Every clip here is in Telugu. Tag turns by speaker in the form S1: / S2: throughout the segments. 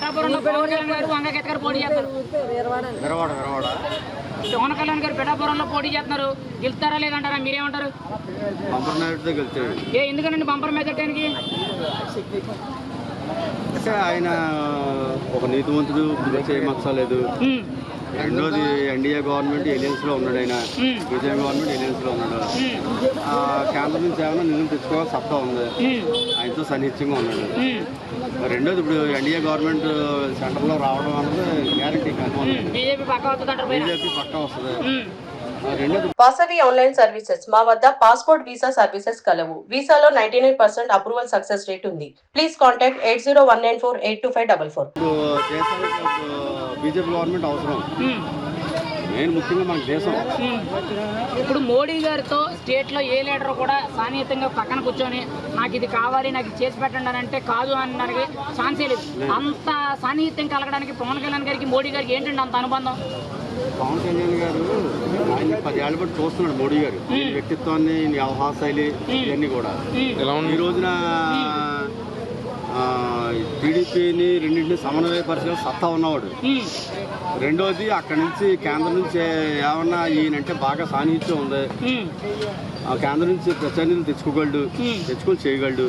S1: పిఠాపురంలో పవన్ కళ్యాణ్ గారు వంగగీత గారు పోటీ చేస్తారు. పవన్ కళ్యాణ్ గారు పిఠాపురంలో పోటీ చేస్తున్నారు, గెలుస్తారా లేదంటారా? మీరేమంటారు? ఎందుకంటే బంపర్ మెజార్టీకి
S2: ఆయన ఒక నీతివంతుడు, చేయమచ్చలేదు. రెండోది ఎన్డీఏ గవర్నమెంట్ ఎలియన్స్ లో ఉన్నాడు, ఆయన విజయ గవర్నమెంట్ ఎలియన్స్ లో ఉన్నాడు. కేంద్రం నుంచి ఏమైనా నిధులు తెచ్చుకోవాలి సత్తా ఉంది, ఆయనతో సన్నిహితంగా ఉన్నాడు. రెండోది ఇప్పుడు ఎన్డీఏ గవర్నమెంట్ సెంటర్ లో రావడం అన్నది గ్యారంటీ కాదు, బీజేపీ పక్కా వస్తుంది.
S3: వాసవి ఆన్లైన్ సర్వీసెస్ మా వద్ద పాస్పోర్ట్ వీసా సర్వీసెస్ కలవు. వీసాలో 99% అప్రూవల్ సక్సెస్ రేట్ ఉంది. Please contact 8019482544.
S2: బీజేపీ గవర్నమెంట్ అవసరం, మెయిన్ ముఖ్యంగా మన దేశం.
S1: ఇప్పుడు మోడీ గారితో స్టేట్ లో ఏ లీడర్ కూడా సాన్నిహితంగా పక్కన కూర్చొని నాకు ఇది కావాలి, నాకు ఇది చేసి పెట్టండి అని అంటే కాదు అనడానికి ఛాన్సే లేదు. అంత సాన్నిహిత్యం కలగడానికి పవన్ కళ్యాణ్ గారికి మోడీ గారికి ఏంటంటే అంత అనుబంధం?
S2: పవన్ కళ్యాణ్ గారు ఆయన 10 ఏళ్ళ బట్టి చూస్తున్నాడు మోడీ గారు వ్యక్తిత్వాన్ని, వ్యవహార శైలి ఇవన్నీ కూడా. ఈ రోజున టీడీపీని రెండింటిని సమన్వయపరిచే సత్తా ఉన్నవాడు. రెండోది అక్కడి నుంచి కేంద్రం నుంచి ఏమన్నా ఈయనంటే బాగా సాన్నిహిత్యం ఉంది, కేంద్రం నుంచి ప్రచారం తెచ్చుకోగలడు, తెచ్చుకొని చేయగలడు.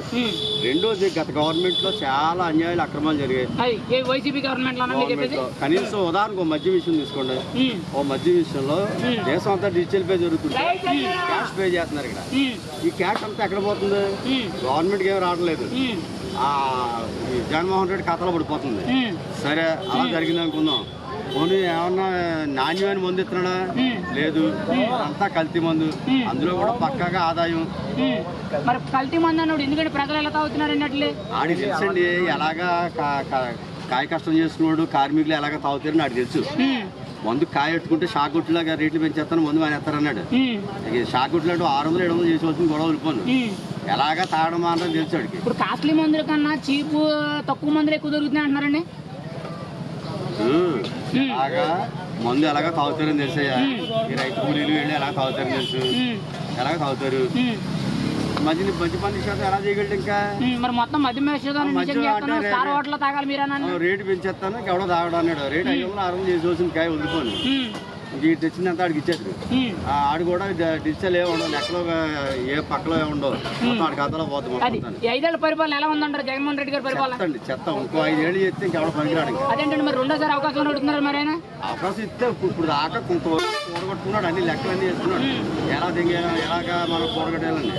S2: రెండోది గత గవర్నమెంట్ లో చాలా అన్యాయాలు, అక్రమాలు జరిగాయి. కనీసం ఉదాహరణకు మద్య విషయం తీసుకోండి. ఓ మద్య విషయంలో దేశం అంతా డిజిటల్ పే జరుగుతుంది, క్యాష్ పే చేస్తున్నారు. ఇక్కడ ఈ క్యాష్ అంతా ఎక్కడ పోతుంది? గవర్నమెంట్కి ఏమి రావట్లేదు, జగన్మోహన్ రెడ్డి ఖాతాలో పడిపోతుంది. సరే అలా జరిగింది అనుకుందాం. పోనీ ఏమన్నా నాణ్యమైన మందు ఇస్తున్నాడా? లేదు, అంతా కల్తీ మందు. అందులో కూడా పక్కాగా ఆదాయం.
S1: మరి కల్తీ మందు అన్నాడు, ఎందుకంటే ప్రజలు ఎలా తాగుతున్నారు అన్నట్లే
S2: ఆడికి తెలుసండి. ఎలాగా కాయ కష్టం చేసుకున్నాడు, కార్మికులు ఎలాగ తాగుతారని ఆడికి తెలుసు. మందు కాయ ఎట్టుకుంటే షాకుట్లాగా రేట్లు పెంచేస్తాను, మందు మానేస్తారన్నాడు. షాకుట్లు 600-700 చేసుకోవాల్సిన గొడవ వెళ్ళిపోను. ఎలాగా తాగడం మాత్రం తెలుసు వాడికి.
S1: ఇప్పుడు కాస్ట్లీ మందుల కన్నా చీప్ తక్కువ మందులు ఎక్కువ దొరుకుతున్నాయి అంటున్నారండి.
S2: అలాగా మందు ఎలాగా తాగుతారని తెలుసయ్యా. ఈ రైతు కూలీలు వెళ్ళి ఎలా తాగుతారని తెలుసు, ఎలాగ తాగుతారు. మద్యపాన నిషేధం ఎలా చేయగలడు? ఇంకా
S1: మరి మొత్తం
S2: రేటు పెంచేస్తాను, ఎవడో తాగడం అన్నాడు. రేటు 500-600 చేసుకోవాల్సిన కాయ వదిలిపోను. ఇంక తెచ్చిందంతా ఆడికి ఇచ్చేది. ఆడు కూడా డిజిటల్ ఏ ఉండవు, లెక్కలో ఏ పక్కలో ఉండవు, మొత్తం ఆడి ఖాతాలో పోతుంది.
S1: 5 ఏళ్ల పరిపాలన ఎలా ఉందంటారు జగన్మోహన్ రెడ్డి గారి పరిపాలన?
S2: చెత్త. ఇంకో 5 ఏళ్ళు చేస్తే ఇంకెవడో పనికిరాడు.
S1: అదేంటండి మరి రెండోసారి అవకాశం అడుగుతున్నారు? మరి ఆయన
S2: అవకాశం ఇస్తే ఇప్పుడు దాకా కొంత కూడగొట్టుకున్నాడు, అన్ని లెక్కలన్నీ చేస్తున్నాడు. ఎలాగా మనం కూడగట్టాలని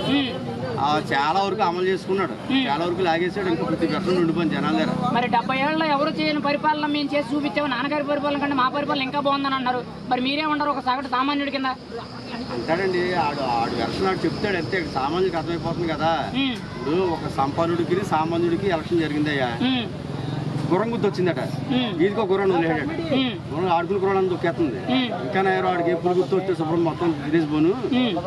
S2: చాలా వరకు అమలు చేసుకున్నాడు, చాలా వరకు లాగేసాడు. ఇంకా 50% ఉండిపోయింది జనాల దగ్గర.
S1: మరి 70 ఏళ్ళలో ఎవరు చేయని పరిపాలన మేము చేసి చూపించాము, నాన్నగారి పరిపాలన కంటే మా పరిపాలన ఇంకా బాగుందని అన్నారు. మరి మీరేమంటారు ఒక సగటు సామాన్యుడి కింద?
S2: అంటాడండి, ఆడు వెర్షన్ ఆడు చెప్తాడు అంతే, సామాన్యుడికి అర్థమైపోతుంది కదా. ఇప్పుడు ఒక సంపన్నుడికి సామాన్యుడికి ఎలక్షన్ జరిగిందయ్యా. గుర్రం గుర్తు వచ్చిందట, వీధికో గుర్రం వదిలేడాడు. ఆడుకుని గుర్రం దొక్కేస్తుంది. ఇంకా ఆడికి ఎప్పుడు గుర్తు వస్తే శుభ్రం మొత్తం తినేసిపోను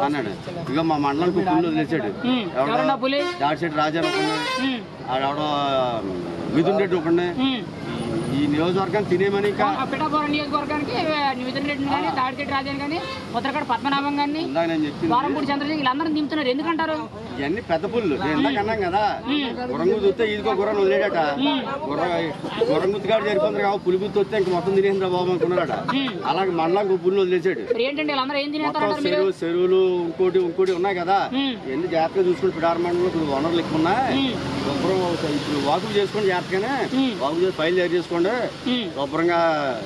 S2: అన్నాడు. ఇక మా మండలానికి పుల్లు వదిలేసాడు. దాడిశెట్టి రాజా ఒకనే, ఆడెవడో మిథున్ రెడ్డి ఒకనే. ఈ నియోజకవర్గాన్ని తినేమని
S1: పిఠాపురం నియోజకవర్గానికి మిథున్ రెడ్డి కానీ, దాడిశెట్టి రాజాని కానీ, ముద్రగడ పద్మనాభం కానీ, ద్వారంపూడి చంద్రశేఖర్ వీళ్ళందరూ దింపుతున్నారు. ఎందుకంటారు?
S2: ఇవన్నీ పెద్ద పుల్లు. నేను అన్నాం కదా, గుర్రం చూస్తే ఇదిగో గుర్రం వదిలేడట. గుర్రం గుర్తుగాడు జరిపోతుంది కాబట్టి పులి గుర్తు వస్తే ఇంక మొత్తం తినేసిందా బాబు అనుకున్నాడట. అలాగే మండలానికి పుల్లు వదిలేసాడు. చెరువులు ఇంకోటి ఉన్నాయి కదా, ఎన్ని జాగ్రత్తగా చూసుకుని పిడార మండలంలో ఇప్పుడు వనరులు ఎక్కువ ఉన్నాయి. ఇప్పుడు వాకు చేసుకోండి, జాగ్రత్తగానే వాకు చేసి ఫైల్ తయారు చేసుకోండి, శుభ్రంగా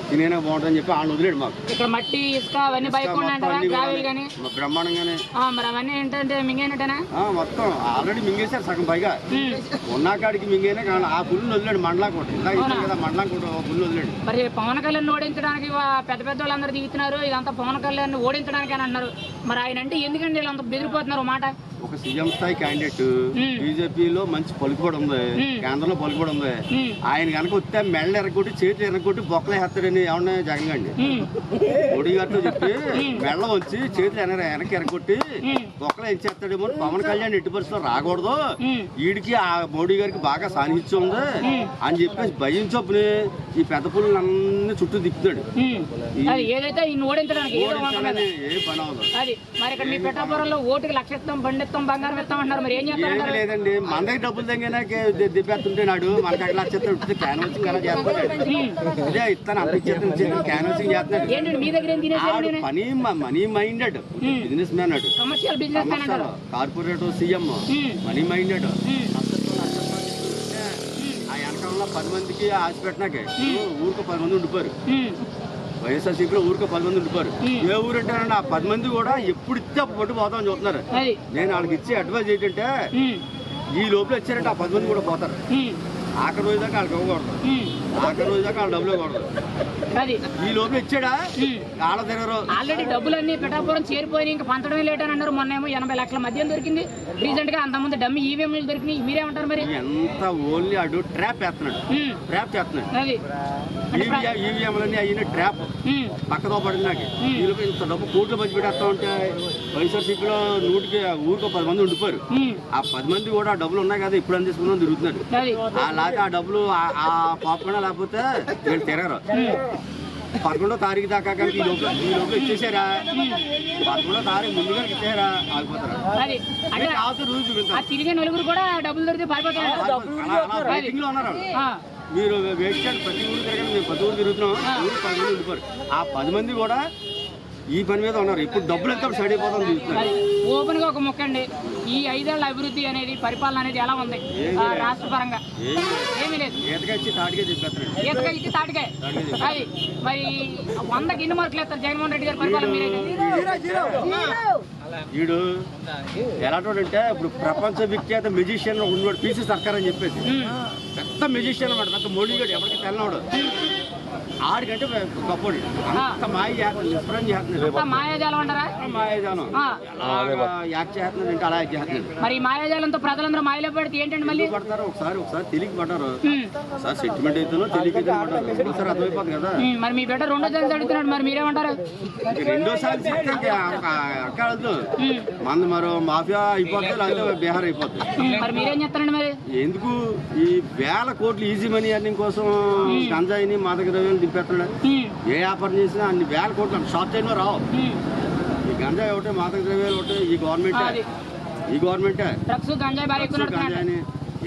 S2: తినేనా బాగుంటుందని చెప్పి వాళ్ళు వదిలేడు మాకు.
S1: ఇక్కడ మట్టి, ఇసుక అవన్నీ
S2: బ్రహ్మాండంగానే.
S1: మరి అవన్నీ ఏంటంటే మింగేనట్టేనా?
S2: మొత్తం ఆల్రెడీ మింగేశారు సగం పైగా. ఉన్న కాడికి మింగేనే కానీ ఆ పుల్లు వదిలేడు. మండలం కూడా ఇందాక ఇచ్చారు కదా, మండలం కూడా పుల్లు వదిలేడు.
S1: మరి పవన్ కళ్యాణ్ ఓడించడానికి పెద్ద పెద్ద వాళ్ళందరూ దిగుతున్నారు, ఇదంతా పవన్ కళ్యాణ్ ఓడించడానికి అని అన్నారు. మరి ఆయన అంటే ఎందుకంటే వీళ్ళంతా బెదిరిపోతున్నారు మాట?
S2: ఒక సీఎం స్థాయి క్యాండిడేట్, బీజేపీలో మంచి పలుకుబడి ఉంది, కేంద్రంలో పలుకుబడి ఉంది. ఆయన కనుక వస్తే మెళ్ళ ఎరగొట్టి, చేతులు ఎరగొట్టి బొక్కలు వేస్తాడని ఏమన్నా జగన్ గండి మోడీ గారితో చెప్పి మెళ్ళ వచ్చి చేతులు వెనక్కి ఎరగొట్టి బొక్కలు ఎంచేస్తాడేమో. పవన్ కళ్యాణ్ ఎట్టి పరిస్థితుల్లో రాకూడదు, వీడికి ఆ మోడీ గారికి బాగా సాన్నిహిత్యం ఉంది అని చెప్పేసి భయం చొప్పుని ఈ పెద్ద పుల్లు అన్ని చుట్టూ తిప్పుతాడు.
S1: ఏదైతే
S2: ఏ పని అవుతుంది.
S1: మరి ఇక్కడ మీ పిఠాపురంలో ఓటుకి లక్షిస్తాం బండి ఇస్తాం బంగారం ఇస్తాం అంటున్నారు, మరి ఏం
S2: ఏమీ
S1: చేస్తారు?
S2: లేదండి, మన దగ్గర డబ్బులు దగ్గర దిబ్బేస్తుంటున్నాడు. మనకి అక్కడ వచ్చేస్తాడు క్యాన్వసింగ్ అలా చేస్తున్నాడు. ఇదే ఇస్తాను అంత ఇచ్చేస్తాను క్యాన్వసింగ్ చేస్తున్నాడు.
S1: ఏంటండి మీ దగ్గర ఏం తినేసారు?
S2: మనీ మైండెడ్ బిజినెస్ మ్యాన్ అడు,
S1: కమర్షియల్ బిజినెస్ మ్యాన్ అంటారు.
S2: Corporate CM money minded. ఆ వెనకాల 10 మందికి ఆశ పెట్టినాకే ఊరికి 10 మంది ఉండిపోయారు. వైఎస్ఆర్సీపీలో ఊరికి 10 మంది ఉండిపోయారు. ఏ ఊరు అంటారండి ఆ 10 మంది కూడా ఎప్పుడు ఇస్తే అప్పుడు పట్టు పోతామని చూస్తున్నారు. నేను వాళ్ళకి ఇచ్చే అడ్వైజ్ ఏంటంటే ఈ లోపల వచ్చారంటే ఆ 10 మంది కూడా పోతారు. ఆఖరి రోజు దాకా వాళ్ళకి ఇవ్వకూడదు, ఆఖరి రోజు దాకా వాళ్ళు డబ్బులు ఇవ్వకూడదు. ఈ లోపల ఇచ్చాడా వాళ్ళ దగ్గర
S1: ఆల్రెడీ డబ్బులన్నీ పిఠాపురం చేరిపోయి ఇంకా పంచడమే లేట్ అని అన్నారు. మొన్న ఏమో 80 లక్షల మద్యం దొరికింది రీసెంట్ గా, అంతకుముందు డమ్మి ఈవీఎంలు దొరికినాయి. మీరేమంటారు మరి?
S2: ఎంత ఓన్లీ అడు ట్రాప్ వేస్తున్నాడు, ట్రాప్ చేస్తున్నాడు. ఈవీఎంలన్నీ అయిన ట్రాప్ పక్కతో పడింది. నాకు ఈ లోపల ఇంత డబ్బు కోట్లు పంచి పెట్టేస్తా ఉంటే వైఎస్ఆర్సీపీలో ఊరికి 10 మంది ఉండిపోయారు. ఆ 10 మంది కూడా డబ్బులు ఉన్నాయి కదా ఇప్పుడు అందించుకున్నాం తిరుగుతున్నాడు. అలాగే ఆ డబ్బులు ఆ పాపకుండా లేకపోతే వీళ్ళు తిరగరు. 11వ తారీఖు దాకా కానీ ఈ లోపల ఇచ్చేసారా, 11వ తారీఖు ముందుగా ఇచ్చారా ఆగిపోతారా?
S1: తిరిగే నలుగురు కూడా డబ్బులు దొరికితే
S2: వెయిటింగ్ లో ఉన్నారు. మీరు వెయిట్ చేయండి, ప్రతి ఊరు తిరగండి. మేము 10 ఊరు తిరుగుతున్నాం, ఊరు 10 మంది ఉండిపోరు. ఆ 10 మంది కూడా ఈ పని మీద ఉన్నారు. ఇప్పుడు డబ్బులు ఎంత సైడ్ అయిపోతాం చూస్తున్నారు.
S1: ఓపెన్ గా ఒక ముక్క అండి, ఈ 5 ఏళ్ల అభివృద్ధి అనేది పరిపాలన అనేది ఎలా ఉంది రాష్ట్ర పరంగా? ఏమీ లేదు.
S2: ఈతగా ఇచ్చి తాటికే చెప్పేస్తాడు,
S1: ఈతగా ఇచ్చి తాటికే. అది మరి 100కి ఎన్ని మార్కులు వేస్తారు జగన్మోహన్ రెడ్డి గారి పరిపాలన?
S2: వీడు ఎలాంటి ఇప్పుడు ప్రపంచ విఖ్యాత మెజిషియన్ ఉన్నాడు పీసీ సర్కార్ అని చెప్పేసి, పెద్ద మెజిషియన్ అన్నమాట. పెద్ద మోడీ గారు ఎవరికి తెల్లవాడు, ఆడికంటే గొప్పడు. అంత
S1: మాయాజాలం అంటారా?
S2: మాయాజాలం యాక్ట్ చేస్తున్నాడు అంటే అలా యాక్ట్ చేస్తున్నాడు.
S1: మరి మాయాజాలంతో ప్రజలందరూ మాయలో పడితే ఏంటండి మళ్ళీ
S2: పడతారు? ఒకసారి తెలియక పడ్డారు, ఒకసారి సెంటిమెంట్ అయితేనో తెలియక పడ్డారు, ఒకసారి అర్థమైపోతుంది కదా.
S1: మరి మీ బిడ్డ రెండోసారి అడుగుతున్నాడు, మరి మీరేమంటారు?
S2: రెండోసారి చెప్తే అక్కడదు మంది మరో మాఫియా అయిపోతుంది, లేకపోతే బీహార్ అయిపోతుంది.
S1: మరి మీరేం చేస్తారండి మరి?
S2: ఎందుకు ఈ 1000 కోట్లు ఈజీ మనీ అర్నింగ్ కోసం గంజాయిని మాదక ద్రవ్యాలు దింపేస్తున్నాడు? ఏ వ్యాపారం చేసినా అన్ని 1000 కోట్లు షార్ట్ టైంలో రావు. ఈ గంజాయి ఒకటే, మాదక ద్రవ్యాలు ఒకటే, ఈ గవర్నమెంటే
S1: డ్రగ్స్ గంజాయి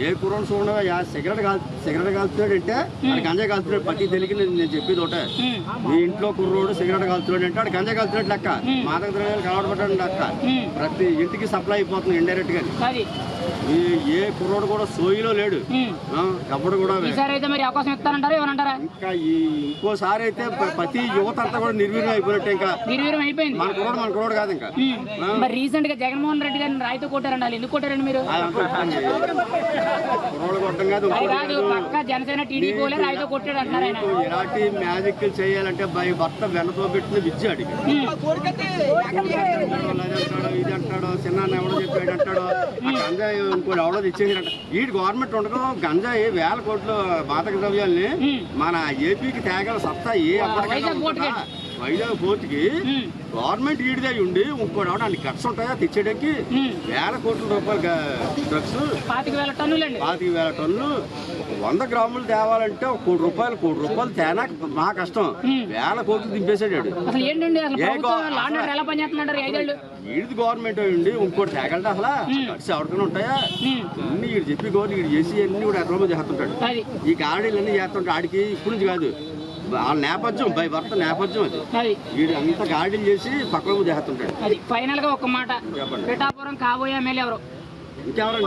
S2: ఏ కుర్రోడు చూడగా సిగరెట్ కాల్చుతున్నాడు అంటే అది గంజాయి కాల్చున్నాడు. ప్రతి తెలికి నేను చెప్పేది ఒకటే, మీ ఇంట్లో కుర్రోడు సిగరెట్ కాల్చున్నాడు అంటే అది గంజాయి కాల్చున్నాడు లెక్క, మాదక ద్రవ్యాలు కావడపడ్డాడు లెక్క. ప్రతి ఇంటికి సప్లై అయిపోతుంది ఇండైరెక్ట్ గా. ఏ కుర్రోడు కూడా సోయిలో లేడు, కప్పుడు కూడా. ఇంకా ఇంకోసారి అయితే ప్రతి యువత అంతా కూడా నిర్వీర్యం అయిపోయినట్టే. ఇంకా
S1: అయిపోయింది
S2: మన కుర్రోడు కాదు. ఇంకా
S1: రీసెంట్ గా జగన్మోహన్ రెడ్డి గారిని రాయితో కొట్టారండి. ఎందుకు కొట్టారండి మీరు?
S2: కుర్రోడు కొట్టడం కాదు,
S1: జనసేన టీడీపీ రాయితో కొట్టాడు అంటారు.
S2: ఎలాంటి మ్యాజిక్ చేయాలంటే భర్త వెనతో పెట్టిన విద్య అడిగి ఇది అంటాడు, చిన్న ఎవడో చెప్పాడు అంటాడు. ఆ గంజాయి ఇంకోటి ఎవడో ఇచ్చేసాడంట. ఈ గవర్నమెంట్ ఉండగా గంజాయి 1000 కోట్లు మాదక ద్రవ్యాల్ని మన ఏపీకి తేగల సత్తా ఏ వైజాగ్ పోర్టుకి గవర్నమెంట్ ఈడిదే ఉండి ఇంకోటి ఎవడ అన్ని కట్స్ ఉంటాయా తెచ్చేయడానికి? 1000 కోట్ల రూపాయలు డ్రగ్స్,
S1: 25,000 టన్నులు.
S2: 25,000 టన్నులు 100 గ్రాములు తేవాలంటే 1 కోటి రూపాయలు తేనా మా కష్టం. 1000 కోట్లు దింపేసాడు. ఈడిది గవర్నమెంట్ ఉండి ఇంకోటి తేగలట అసలు కట్స్ ఎవరికైనా ఉంటాయా? అన్ని ఈడు చెప్పి గవర్నమెంట్ ఈడు చేసి అన్ని కూడా ఎట్లా చేస్తుంటాడు. ఈ గాడీలు అన్ని చేస్తుంటాడు. ఆడికి ఇప్పుడు నుంచి కాదు, వాళ్ళ నేపథ్యం భర్త నేపథ్యం అది. వీడు అంత గాడీలు చేసి పక్కన చేస్తుంటాడు.
S1: ఫైనల్ గా ఒక మాట, పిఠాపురం కాబోయే ఎమ్మెల్యే ఎవరు?
S2: ఇంకెవరండి?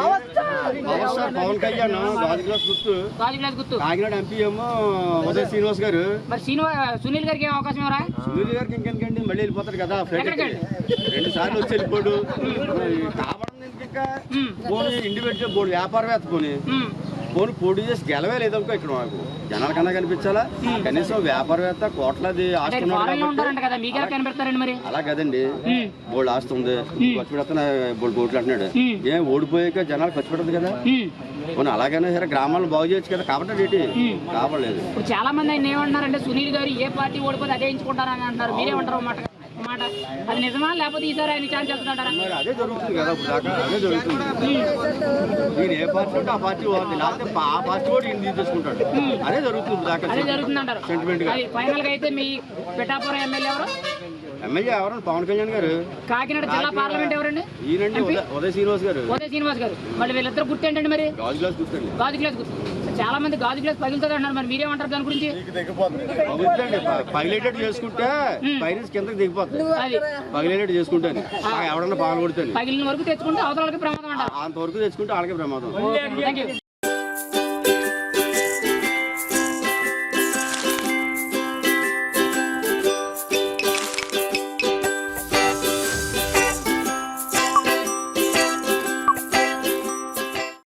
S2: పవన్ కళ్యాణ్, గాజుగ్లాస్ గుర్తు. కాకినాడ ఎంపీ ఏమో ఉదయ్ శ్రీనివాస్ గారు.
S1: మరి సునీల్ గారికి అవకాశం ఎవరా?
S2: సునీల్ గారికి ఇంకెందుకండి, మళ్ళీ వెళ్ళిపోతాడు కదా. 2 సార్లు వచ్చి వెళ్ళిపోడు. కావడం ఇంకా పోనీ ఇండివిజువల్ బోర్డు వ్యాపారవేత్త పోనీ పోటీ చేసి గెలవే లేదనుకో. ఇక్కడ మాకు జనాల కన్నా కనిపించాలా? కనీసం వ్యాపారవేత్త కోట్లది ఆస్తి అలా కదండి. బోల్డ్ ఆస్తి ఉంది, ఖర్చు పెడతా బోల్డ్ కోట్లు అంటున్నాడు. ఏం ఓడిపోయాక జనాలు ఖర్చు పెట్టదు కదా. పోనీ అలాగైనా సరే గ్రామాలను బాగు చేయొచ్చు కదా. కాబట్టి కావలేదు.
S1: ఇప్పుడు చాలా మంది ఆయన ఏమంటున్నారంటే సునీల్ గారు ఏ పార్టీ ఓడిపోతే అదే ఎంచుకుంటారని అంటున్నారు. మీరేమంటారు మాట? అది నిజమా లేకపోతే ఈసారి ఆయన ఛాన్స్ చేస్తుంటారా?
S2: అదే జరుగుతుంది కదా, అదే జరుగుతుంది. నేను ఏ పార్టీ ఉంటే ఆ పార్టీ పోతుంది, లేకపోతే ఆ పార్టీ కూడా ఈయన తీసుకుంటాడు. అదే జరుగుతుంది.
S1: అదే జరుగుతుంది అంటారు.
S2: సెంటిమెంట్ గా
S1: ఫైనల్ గా అయితే మీ పిఠాపురం ఎమ్మెల్యే ఎవరు?
S2: ఎమ్మెల్యే ఎవరండి? పవన్ కళ్యాణ్ గారు.
S1: కాకినాడ జిల్లా పార్లమెంట్ ఎవరండి?
S2: ఈయనండి ఉదయ్ శ్రీనివాస్ గారు.
S1: ఉదయ్ శ్రీనివాస్ గారు. మళ్ళీ వీళ్ళిద్దరు గుర్తు ఏంటండి మరి?
S2: గాజు గ్లాస్ గుర్తండి.
S1: గాజు గ్లాస్ గుర్తు. చాలా మంది గాజు గ్లాస్ పగులుతుంది అంటున్నారు, మరి మీరేమంటారు దాని గురించి?
S2: పగులుతండి, పగిలేటట్టు చేసుకుంటే పైన కిందకి దిగిపోతుంది.
S1: అది
S2: పగిలేటట్టు చేసుకుంటే ఎవడన్నా పగలు కొడుతుంది.
S1: పగిలిన వరకు తెచ్చుకుంటే అవతలకి ప్రమాదం అంటారు.
S2: అంతవరకు తెచ్చుకుంటే వాళ్ళకే ప్రమాదం.
S1: Thank you.